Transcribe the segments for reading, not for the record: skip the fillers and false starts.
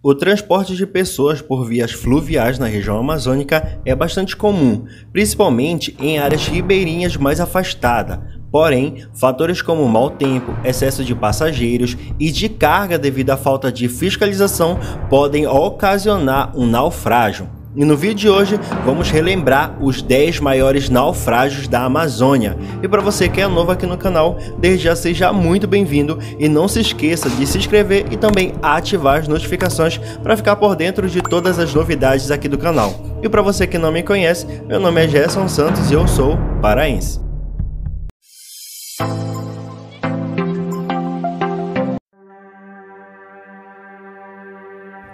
O transporte de pessoas por vias fluviais na região amazônica é bastante comum, principalmente em áreas ribeirinhas mais afastadas. Porém, fatores como mau tempo, excesso de passageiros e de carga devido à falta de fiscalização podem ocasionar um naufrágio. E no vídeo de hoje vamos relembrar os 10 maiores naufrágios da Amazônia. E para você que é novo aqui no canal, desde já seja muito bem-vindo e não se esqueça de se inscrever e também ativar as notificações para ficar por dentro de todas as novidades aqui do canal. E para você que não me conhece, meu nome é Gerson Santos e eu sou paraense.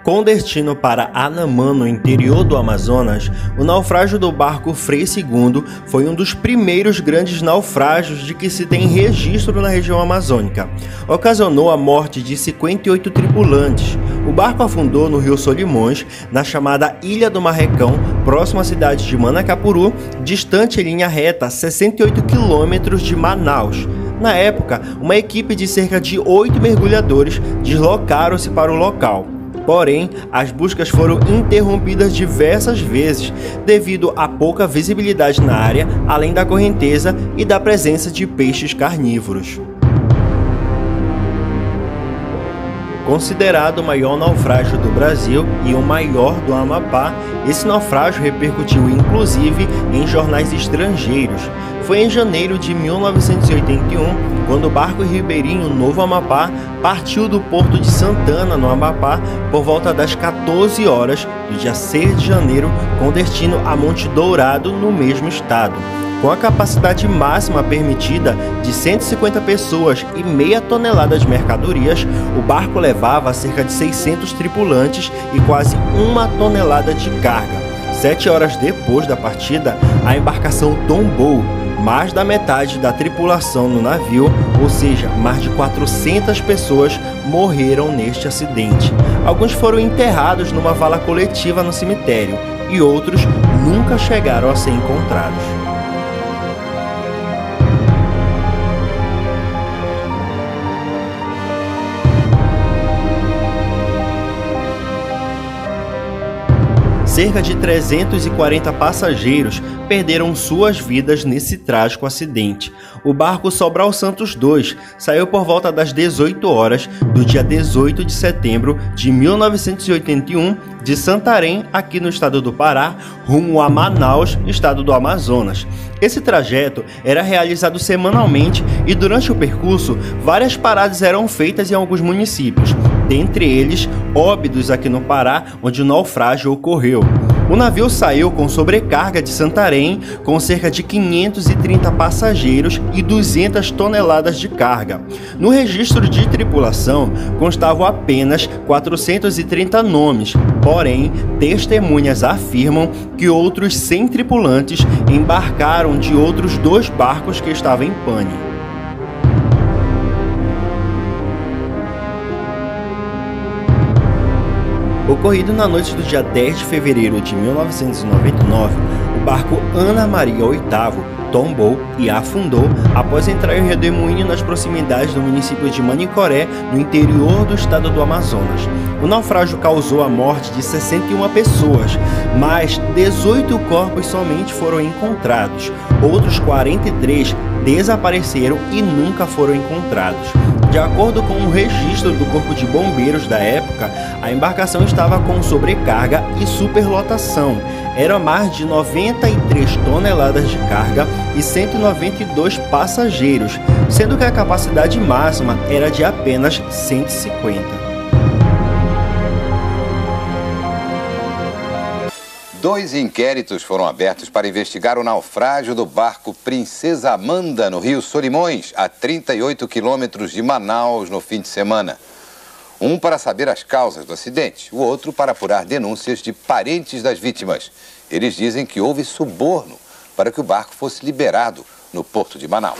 Com destino para Anamã, no interior do Amazonas, o naufrágio do barco Frei II foi um dos primeiros grandes naufrágios de que se tem registro na região amazônica. Ocasionou a morte de 58 tripulantes. O barco afundou no rio Solimões, na chamada Ilha do Marrecão, próximo à cidade de Manacapuru, distante em linha reta 68 quilômetros de Manaus. Na época, uma equipe de cerca de 8 mergulhadores deslocaram-se para o local. Porém, as buscas foram interrompidas diversas vezes devido à pouca visibilidade na área, além da correnteza e da presença de peixes carnívoros. Considerado o maior naufrágio do Brasil e o maior do Amapá, esse naufrágio repercutiu inclusive em jornais estrangeiros. Foi em janeiro de 1981 quando o barco ribeirinho Novo Amapá partiu do porto de Santana, no Amapá, por volta das 14 horas do dia 6 de janeiro, com destino a Monte Dourado, no mesmo estado. Com a capacidade máxima permitida de 150 pessoas e meia tonelada de mercadorias, o barco levava cerca de 600 tripulantes e quase 1 tonelada de carga. 7 horas depois da partida, a embarcação tombou. Mais da metade da tripulação no navio, ou seja, mais de 400 pessoas morreram neste acidente. Alguns foram enterrados numa vala coletiva no cemitério e outros nunca chegaram a ser encontrados. Cerca de 340 passageiros perderam suas vidas nesse trágico acidente. O barco Sobral Santos II saiu por volta das 18 horas do dia 18 de setembro de 1981 de Santarém, aqui no estado do Pará, rumo a Manaus, estado do Amazonas. Esse trajeto era realizado semanalmente e durante o percurso várias paradas eram feitas em alguns municípios, dentre eles Óbidos, aqui no Pará, onde o naufrágio ocorreu. O navio saiu com sobrecarga de Santarém, com cerca de 530 passageiros e 200 toneladas de carga. No registro de tripulação, constavam apenas 430 nomes, porém, testemunhas afirmam que outros 100 tripulantes embarcaram de outros 2 barcos que estavam em pane. Ocorrido na noite do dia 10 de fevereiro de 1999, o barco Ana Maria VIII tombou e afundou após entrar em redemoinho nas proximidades do município de Manicoré, no interior do estado do Amazonas. O naufrágio causou a morte de 61 pessoas, mas 18 corpos somente foram encontrados. Outros 43 desapareceram e nunca foram encontrados. De acordo com o registro do Corpo de Bombeiros da época, a embarcação estava com sobrecarga e superlotação. Eram mais de 93 toneladas de carga e 192 passageiros, sendo que a capacidade máxima era de apenas 150. 2 inquéritos foram abertos para investigar o naufrágio do barco Princesa Amanda, no rio Solimões, a 38 quilômetros de Manaus, no fim de semana. Um para saber as causas do acidente, o outro para apurar denúncias de parentes das vítimas. Eles dizem que houve suborno para que o barco fosse liberado no porto de Manaus.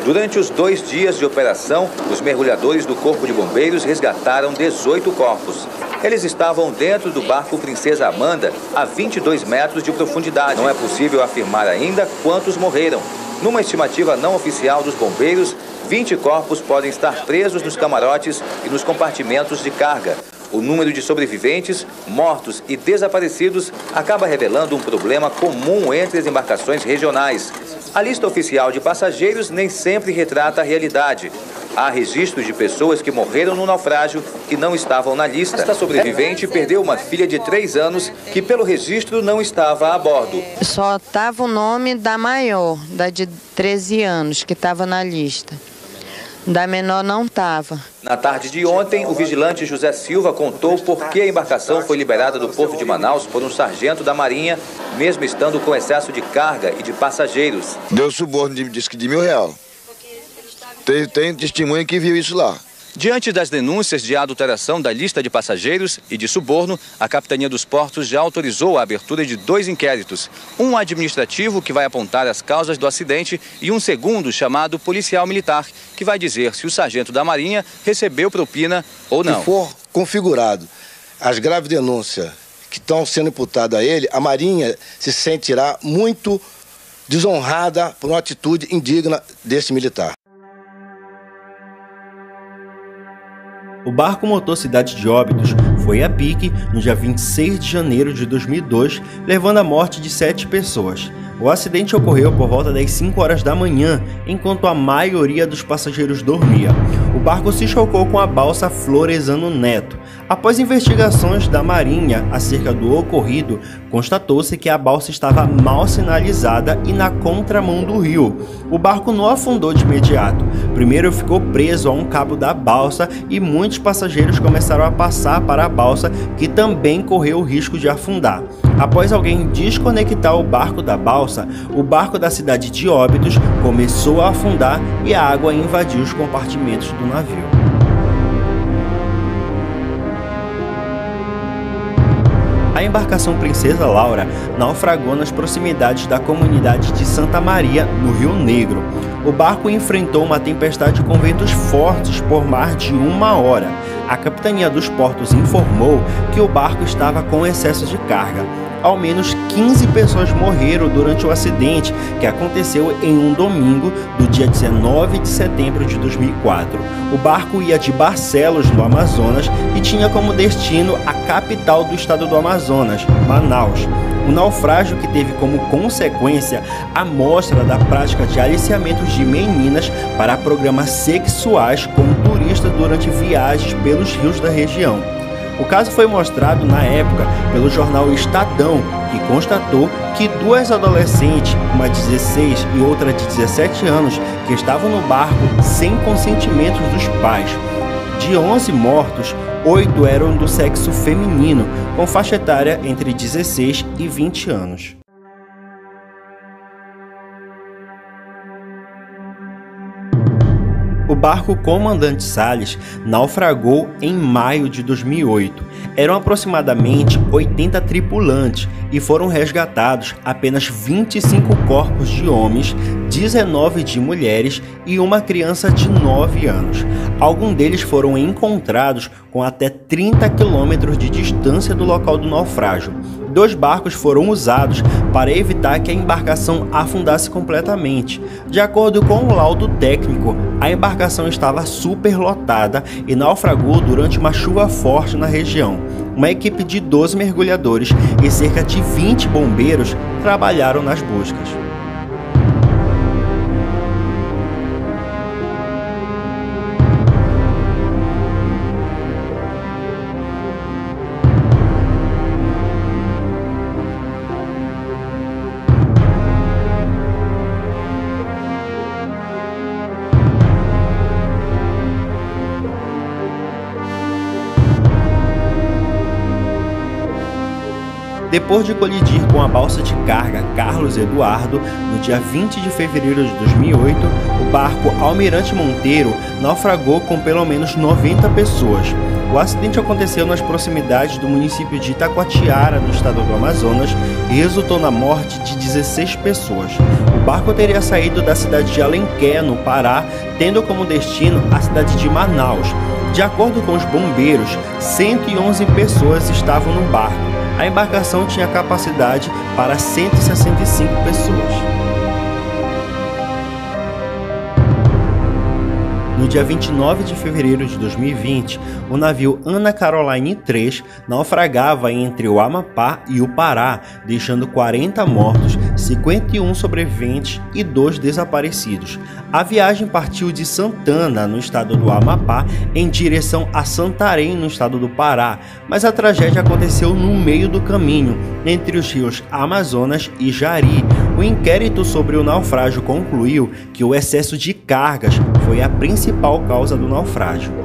Durante os 2 dias de operação, os mergulhadores do Corpo de Bombeiros resgataram 18 corpos. Eles estavam dentro do barco Princesa Amanda, a 22 metros de profundidade. Não é possível afirmar ainda quantos morreram. Numa estimativa não oficial dos bombeiros, 20 corpos podem estar presos nos camarotes e nos compartimentos de carga. O número de sobreviventes, mortos e desaparecidos acaba revelando um problema comum entre as embarcações regionais. A lista oficial de passageiros nem sempre retrata a realidade. Há registros de pessoas que morreram no naufrágio que não estavam na lista. Esta sobrevivente perdeu uma filha de 3 anos que, pelo registro, não estava a bordo. Só estava o nome da maior, da de 13 anos, que estava na lista. Da menor não estava. Na tarde de ontem, o vigilante José Silva contou por que a embarcação foi liberada do porto de Manaus por um sargento da Marinha, mesmo estando com excesso de carga e de passageiros. Deu suborno, disse que de R$1.000. Tem testemunha que viu isso lá. Diante das denúncias de adulteração da lista de passageiros e de suborno, a Capitania dos Portos já autorizou a abertura de 2 inquéritos. Um administrativo, que vai apontar as causas do acidente, e um segundo, chamado policial militar, que vai dizer se o sargento da Marinha recebeu propina ou não. Se for configurado as graves denúncias que estão sendo imputadas a ele, a Marinha se sentirá muito desonrada por uma atitude indigna desse militar. O barco motor Cidade de Óbidos foi a pique no dia 26 de janeiro de 2002, levando à morte de 7 pessoas. O acidente ocorreu por volta das 5 horas da manhã, enquanto a maioria dos passageiros dormia. O barco se chocou com a balsa Floresano Neto. Após investigações da Marinha acerca do ocorrido, constatou-se que a balsa estava mal sinalizada e na contramão do rio. O barco não afundou de imediato. Primeiro ficou preso a um cabo da balsa e muitos passageiros começaram a passar para a balsa, que também correu o risco de afundar. Após alguém desconectar o barco da balsa, o barco da cidade de Óbidos começou a afundar e a água invadiu os compartimentos do navio. A embarcação Princesa Laura naufragou nas proximidades da comunidade de Santa Maria, no Rio Negro. O barco enfrentou uma tempestade com ventos fortes por mais de 1 hora. A Capitania dos Portos informou que o barco estava com excesso de carga. Ao menos 15 pessoas morreram durante o acidente, que aconteceu em um domingo do dia 19 de setembro de 2004. O barco ia de Barcelos, no Amazonas, e tinha como destino a capital do estado do Amazonas, Manaus. O naufrágio, que teve como consequência a mostra da prática de aliciamentos de meninas para programas sexuais com turistas durante viagens pelos rios da região. O caso foi mostrado na época pelo jornal Estadão, que constatou que 2 adolescentes, uma de 16 e outra de 17 anos, que estavam no barco sem consentimento dos pais. De 11 mortos, 8 eram do sexo feminino, com faixa etária entre 16 e 20 anos. O barco Comandante Salles naufragou em maio de 2008. Eram aproximadamente 80 tripulantes e foram resgatados apenas 25 corpos de homens, 19 de mulheres e uma criança de 9 anos. Alguns deles foram encontrados com até 30 quilômetros de distância do local do naufrágio. 2 barcos foram usados para evitar que a embarcação afundasse completamente. De acordo com o laudo técnico, a embarcação estava superlotada e naufragou durante uma chuva forte na região. Uma equipe de 12 mergulhadores e cerca de 20 bombeiros trabalharam nas buscas. Depois de colidir com a balsa de carga Carlos Eduardo, no dia 20 de fevereiro de 2008, o barco Almirante Monteiro naufragou com pelo menos 90 pessoas. O acidente aconteceu nas proximidades do município de Itacoatiara, no estado do Amazonas, e resultou na morte de 16 pessoas. O barco teria saído da cidade de Alenquer, no Pará, tendo como destino a cidade de Manaus. De acordo com os bombeiros, 111 pessoas estavam no barco. A embarcação tinha capacidade para 165 pessoas. No No dia 29 de fevereiro de 2020, o navio Ana Caroline III naufragava entre o Amapá e o Pará, deixando 40 mortos, 51 sobreviventes e 2 desaparecidos. A viagem partiu de Santana, no estado do Amapá, em direção a Santarém, no estado do Pará, mas a tragédia aconteceu no meio do caminho, entre os rios Amazonas e Jari. O inquérito sobre o naufrágio concluiu que o excesso de cargas foi a principal causa do naufrágio.